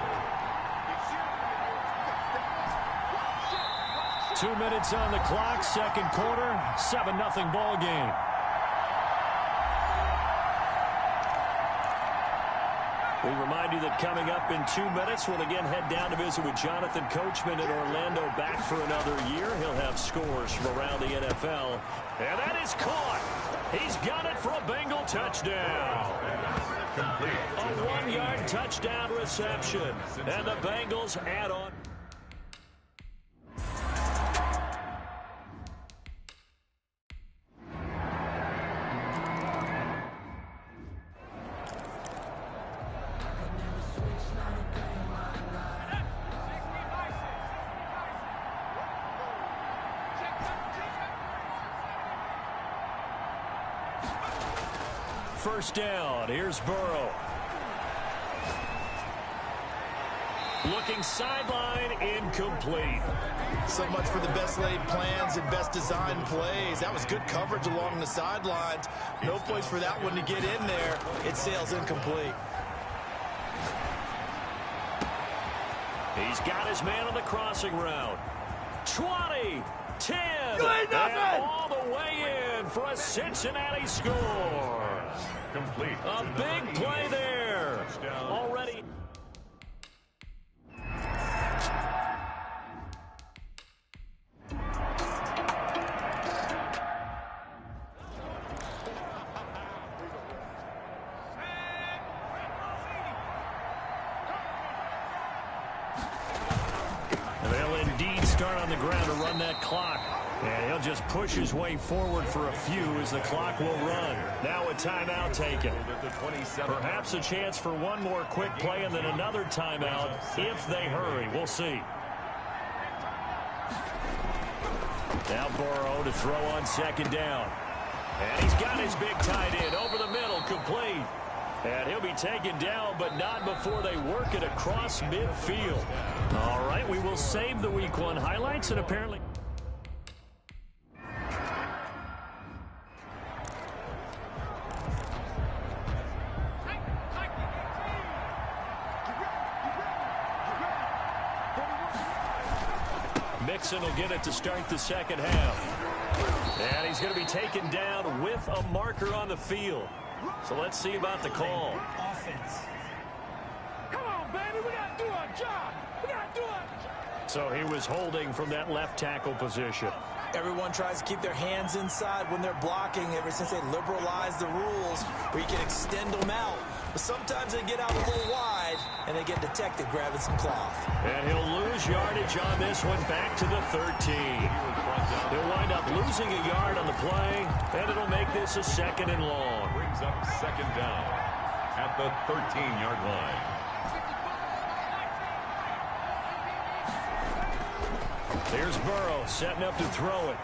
[SPEAKER 2] 2 minutes on the clock, 2nd quarter, 7-0 ball game. We remind you that coming up in 2 minutes, we'll again head down to visit with Jonathan Coachman in Orlando, back for another year. He'll have scores from around the NFL. And that is caught. He's got it for a Bengal touchdown.
[SPEAKER 1] Complete.
[SPEAKER 2] A 1 yard touchdown reception. And the Bengals add on. First down, here's Burrow. Looking sideline, incomplete.
[SPEAKER 3] So much for the best laid plans and best designed plays. That was good coverage along the sidelines. No place for that one to get in there. It sails incomplete.
[SPEAKER 2] He's got his man on the crossing route. 20, 10,
[SPEAKER 3] and
[SPEAKER 2] all the way in for a Cincinnati score.
[SPEAKER 1] Complete.
[SPEAKER 2] A big play there. Already. They'll start on the ground to run that clock. And he'll just push his way forward for a few as the clock will run. Now a timeout taken. Perhaps a chance for one more quick play and then another timeout if they hurry. We'll see. Now Burrow to throw on second down. And he's got his big tight end over the middle, complete. And he'll be taken down, but not before they work it across midfield. All right, we will save the Week 1 highlights, and apparently... Mixon will get it to start the second half. And he's going to be taken down with a marker on the field. So let's see about the call.
[SPEAKER 4] Offense. Come on, baby. We got to do our job. We got to do our job.
[SPEAKER 2] So he was holding from that left tackle position.
[SPEAKER 3] Everyone tries to keep their hands inside when they're blocking ever since they liberalized the rules where you can extend them out. But sometimes they get out a little wide and they get detected grabbing some cloth.
[SPEAKER 2] And he'll lose yardage on this one back to the 13. He'll wind up losing a yard on the play, and it'll make this a second and long.
[SPEAKER 1] Brings up second down at the 13-yard line.
[SPEAKER 2] Here's Burrow setting up to throw it.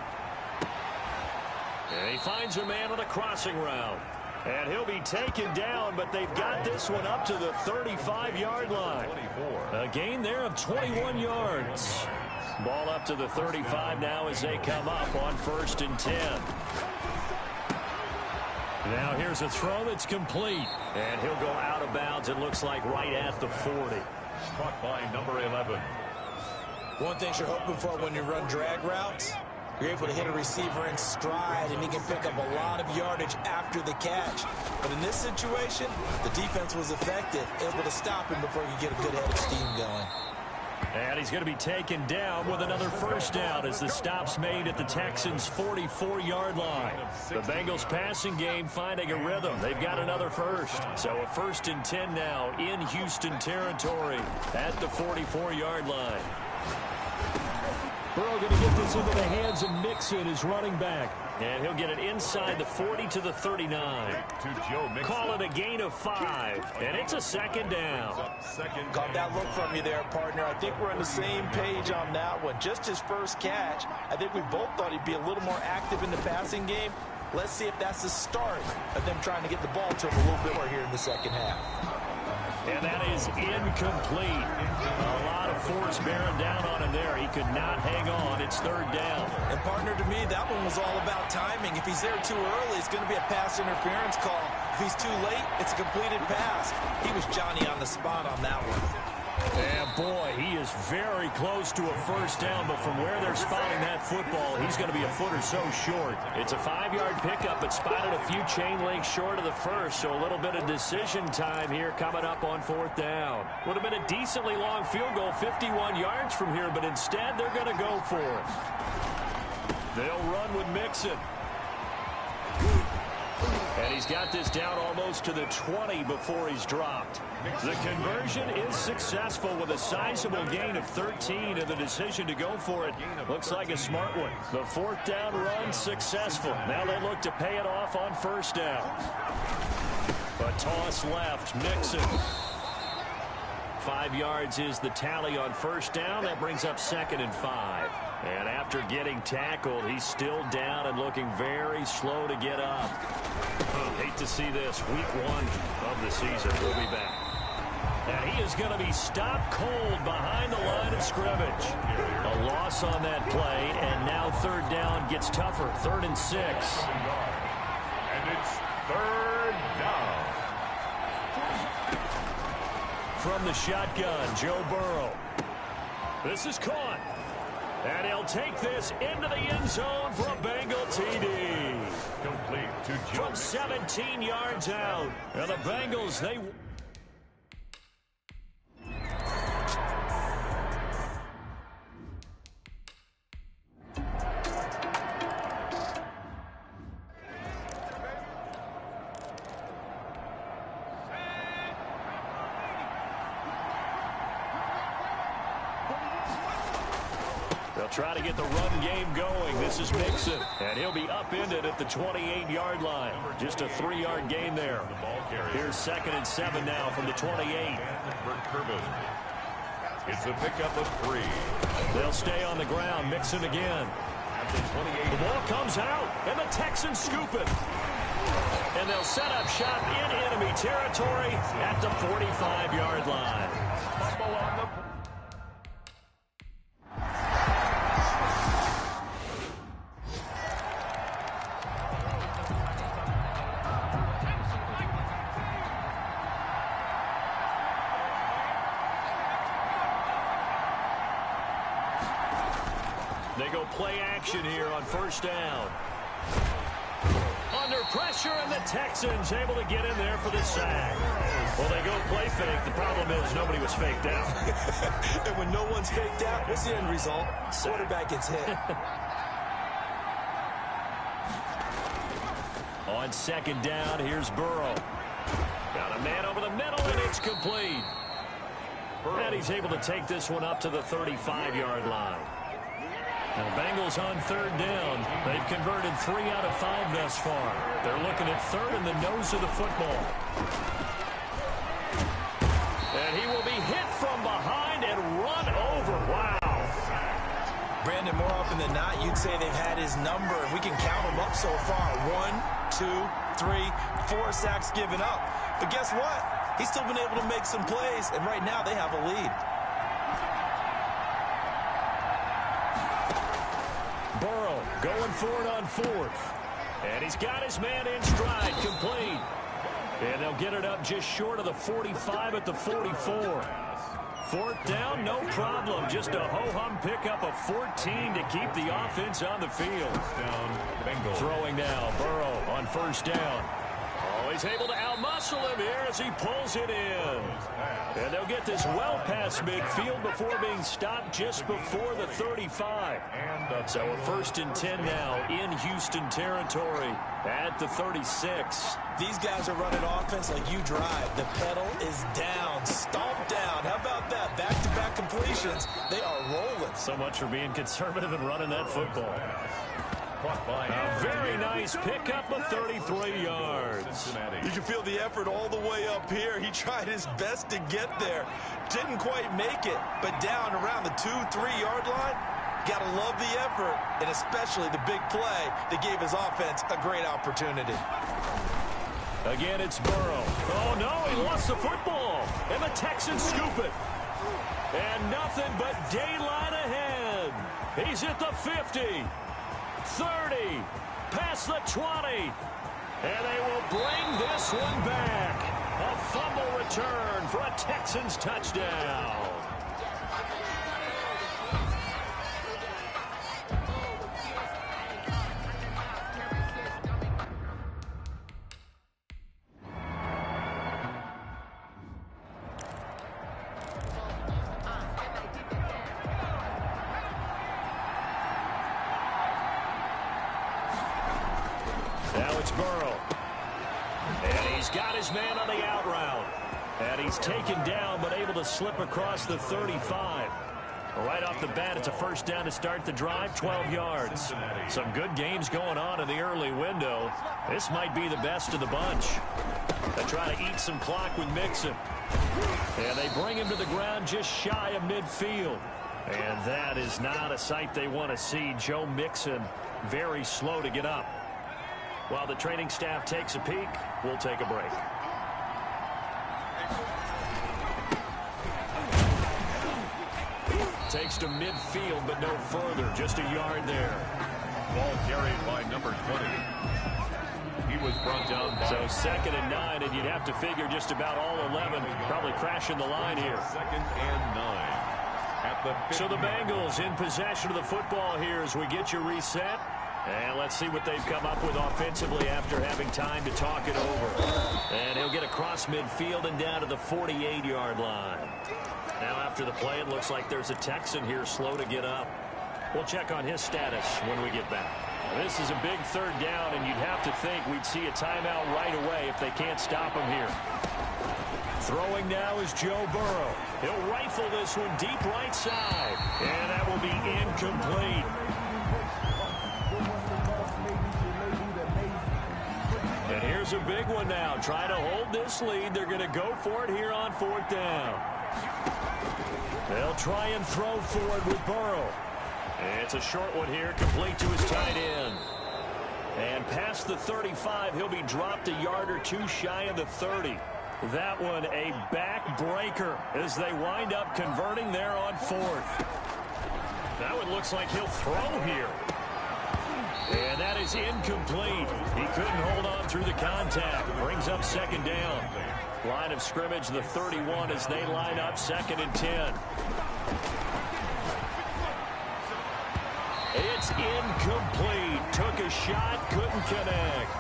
[SPEAKER 2] And he finds a man on the crossing route. And he'll be taken down, but they've got this one up to the 35-yard line. A gain there of 21 yards. Ball up to the 35 now as they come up on 1st and 10. Now here's a throw that's complete. And he'll go out of bounds, it looks like, right at the 40.
[SPEAKER 1] Caught by number 11.
[SPEAKER 3] One thing you're hoping for when you run drag routes, you're able to hit a receiver in stride, and he can pick up a lot of yardage after the catch. But in this situation, the defense was effective, able to stop him before you get a good head of steam going.
[SPEAKER 2] And he's going to be taken down with another first down as the stop's made at the Texans' 44-yard line. The Bengals passing game finding a rhythm. They've got another first. So a 1st and 10 now in Houston territory at the 44-yard line. Burrow going to get this into the hands of Mixon, his running back. And he'll get it inside the 40 to the 39. Call it a gain of 5. And it's a second down.
[SPEAKER 3] Got that look from you there, partner. I think we're on the same page on that one. Just his first catch. I think we both thought he'd be a little more active in the passing game. Let's see if that's the start of them trying to get the ball to him a little bit more here in the second half.
[SPEAKER 2] And that is incomplete. A lot of force bearing down on him there. He could not hang on. It's 3rd down.
[SPEAKER 3] And partner, to me, that one was all about timing. If he's there too early, it's going to be a pass interference call. If he's too late, it's a completed pass. He was Johnny on the spot on that one.
[SPEAKER 2] And boy, he is very close to a first down, but from where they're spotting that football, he's going to be a foot or so short. It's a 5-yard pickup, but spotted a few chain links short of the first, so a little bit of decision time here coming up on 4th down. Would have been a decently long field goal, 51 yards from here, but instead they're going to go for it. They'll run with Mixon. And he's got this down almost to the 20 before he's dropped. The conversion is successful with a sizable gain of 13, and the decision to go for it looks like a smart one. The 4th down run successful. Now they look to pay it off on 1st down. A toss left, Mixon. 5 yards is the tally on 1st down. That brings up 2nd and 5. And after getting tackled, he's still down and looking very slow to get up. Hate to see this. Week 1 of the season. We'll be back. And he is going to be stopped cold behind the line of scrimmage. A loss on that play, and now 3rd down gets tougher. 3rd and 6.
[SPEAKER 1] And it's 3rd down.
[SPEAKER 2] From the shotgun, Joe Burrow. This is caught. And he'll take this into the end zone for a Bengal TD.
[SPEAKER 1] Complete to Joe.
[SPEAKER 2] From 17 yards out. And the Bengals, they... They'll try to get the run game going. This is Mixon, and he'll be upended at the 28-yard line. Just a 3-yard gain there. Here's 2nd and 7 now from the 28.
[SPEAKER 1] It's a pickup of 3.
[SPEAKER 2] They'll stay on the ground. Mixon again. The ball comes out, and the Texans scoop it. And they'll set up shop in enemy territory at the 45-yard line.
[SPEAKER 1] Fumble on the...
[SPEAKER 2] They go play action here on 1st down. Under pressure, and the Texans able to get in there for the sack. Well, they go play fake. The problem is nobody was faked out.
[SPEAKER 3] And when no one's faked out, what's the end result? Quarterback gets hit.
[SPEAKER 2] On 2nd down, here's Burrow. Got a man over the middle, and it's complete. And he's able to take this one up to the 35-yard line. Now, Bengals on 3rd down. They've converted 3 out of 5 thus far. They're looking at 3rd in the nose of the football. And he will be hit from behind and run over. Wow.
[SPEAKER 3] Brandon, more often than not, you'd say they've had his number. We can count them up so far. 1, 2, 3, 4 sacks given up. But guess what? He's still been able to make some plays, and right now they have a lead.
[SPEAKER 2] Burrow going for it on 4th. And he's got his man in stride, complete. And they'll get it up just short of the 45 at the 44. 4th down, no problem. Just a ho-hum pickup of 14 to keep the offense on the field. Throwing now, Burrow on 1st down. Oh, he's able to outmuscle him here as he pulls it in. And they'll get this well past midfield before being stopped just before the 35. So a 1st and 10 now in Houston territory at the 36.
[SPEAKER 3] These guys are running offense like you drive. The pedal is down, stomped down. How about that? Back-to-back completions. They are rolling.
[SPEAKER 2] So much for being conservative and running that football. A very nice pickup of 33 yards.
[SPEAKER 3] You can feel the effort all the way up here. He tried his best to get there. Didn't quite make it, but down around the 2-3-yard line, gotta love the effort, and especially the big play that gave his offense a great opportunity.
[SPEAKER 2] Again, it's Burrow. Oh, no, he lost the football. And the Texans scoop it. And nothing but daylight ahead. He's at the 50. 30, past the 20, and they will bring this one back. A fumble return for a Texans touchdown. Now it's Burrow. And he's got his man on the out route. And he's taken down but able to slip across the 35. Right off the bat, it's a 1st down to start the drive, 12 yards. Some good games going on in the early window. This might be the best of the bunch. They try to eat some clock with Mixon. And they bring him to the ground just shy of midfield. And that is not a sight they want to see. Joe Mixon very slow to get up. While the training staff takes a peek, we'll take a break. Takes to midfield, but no further. Just a yard there.
[SPEAKER 1] Ball carried by number 20. He was brought down by...
[SPEAKER 2] So 2nd and 9, and you'd have to figure just about all 11 probably crashing the line here.
[SPEAKER 1] 2nd and 9. At the 50.
[SPEAKER 2] So the Bengals in possession of the football here as we get you reset. And let's see what they've come up with offensively after having time to talk it over. And he'll get across midfield and down to the 48-yard line. Now after the play, it looks like there's a Texan here slow to get up. We'll check on his status when we get back. This is a big 3rd down, and you'd have to think we'd see a timeout right away if they can't stop him here. Throwing now is Joe Burrow. He'll rifle this one deep right side. And that will be incomplete. And here's a big one now. Trying to hold this lead. They're going to go for it here on 4th down. They'll try and throw for it with Burrow. It's a short one here, complete to his tight end. And past the 35, he'll be dropped a yard or two shy of the 30. That one a backbreaker as they wind up converting there on 4th. That one looks like he'll throw here. And that is incomplete. He couldn't hold on through the contact. Brings up 2nd down. Line of scrimmage, the 31 as they line up 2nd and 10. It's incomplete. Took a shot, couldn't connect.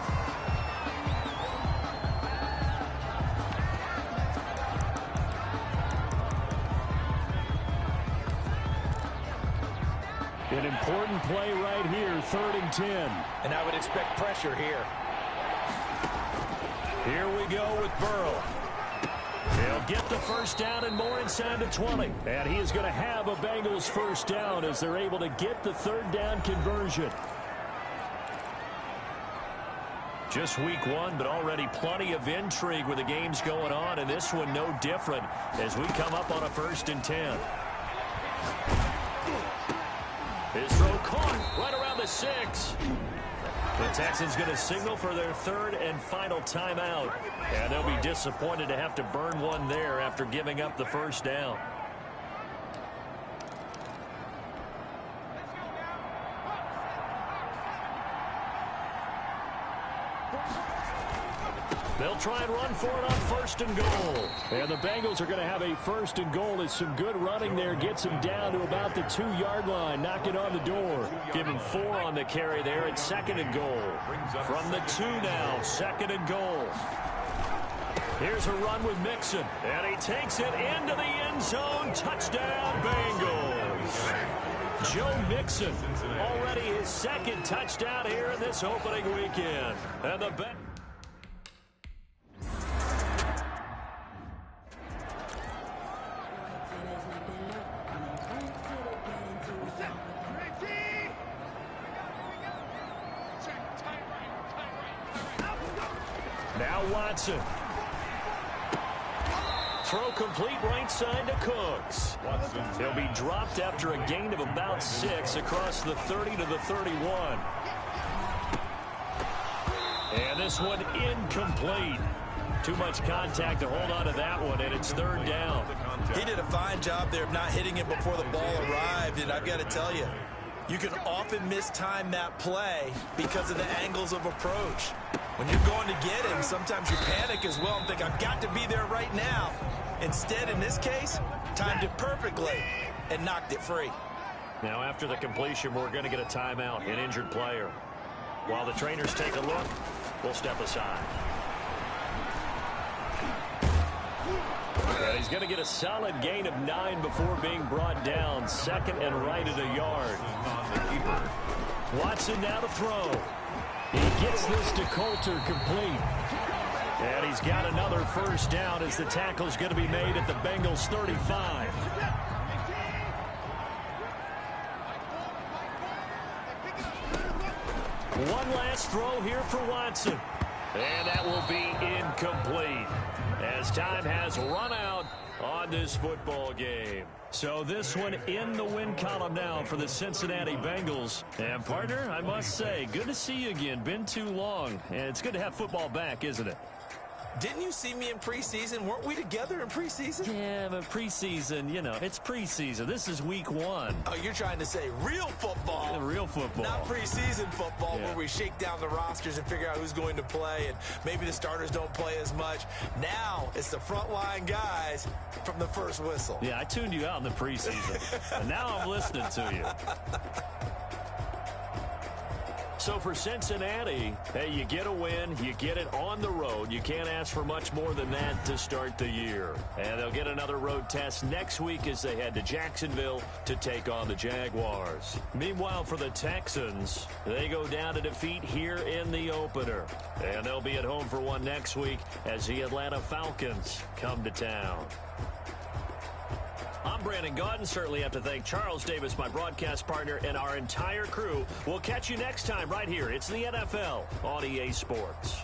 [SPEAKER 2] An important play right here, 3rd and 10.
[SPEAKER 3] And I would expect pressure here.
[SPEAKER 2] Here we go with Burrow. He'll get the first down and more inside the 20. And he is going to have a Bengals first down as they're able to get the 3rd down conversion. Just week 1, but already plenty of intrigue with the games going on. And this one no different as we come up on a 1st and 10. His throw caught right around the 6. The Texans going to signal for their 3rd and final timeout. And they'll be disappointed to have to burn one there after giving up the first down. They'll try and run for it on 1st and goal. And the Bengals are going to have a 1st and goal. It's some good running there. Gets him down to about the 2-yard line. Knock it on the door. Give him 4 on the carry there at 2nd and goal. From the 2 now, 2nd and goal. Here's a run with Mixon. And he takes it into the end zone. Touchdown, Bengals. Joe Mixon, already his 2nd touchdown here in this opening weekend. And the now Watson. Throw complete right side to Cooks. He'll be dropped after a gain of about 6 across the 30 to the 31. And this one incomplete. Too much contact to hold on to that one, and it's 3rd down.
[SPEAKER 3] He did a fine job there of not hitting it before the ball arrived, and I've got to tell you, you can often mistime that play because of the angles of approach. When you're going to get him, sometimes you panic as well and think, I've got to be there right now. Instead, in this case, timed it perfectly and knocked it free.
[SPEAKER 2] Now, after the completion, we're going to get a timeout, an injured player. While the trainers take a look, we'll step aside. And he's going to get a solid gain of 9 before being brought down. 2nd and right at a yard. Watson now to throw. He gets this to Coulter complete. And he's got another first down as the tackle's going to be made at the Bengals 35. One last throw here for Watson. And that will be incomplete as time has run out on this football game. So this one in the win column now for the Cincinnati Bengals. And partner, I must say, good to see you again. Been too long. And it's good to have football back, isn't it?
[SPEAKER 3] Didn't you see me in preseason? Weren't we together in preseason?
[SPEAKER 2] Yeah, but preseason, you know, it's preseason. This is week 1.
[SPEAKER 3] Oh, you're trying to say real football.
[SPEAKER 2] Real football.
[SPEAKER 3] Not preseason football where we shake down the rosters and figure out who's going to play, and maybe the starters don't play as much. Now it's the frontline guys from the first whistle.
[SPEAKER 2] Yeah, I tuned you out in the preseason, and now I'm listening to you. So for Cincinnati, hey, you get a win, you get it on the road. You can't ask for much more than that to start the year. And they'll get another road test next week as they head to Jacksonville to take on the Jaguars. Meanwhile, for the Texans, they go down to defeat here in the opener. And they'll be at home for one next week as the Atlanta Falcons come to town. I'm Brandon Gaudin. Certainly have to thank Charles Davis, my broadcast partner, and our entire crew. We'll catch you next time right here. It's the NFL on EA Sports.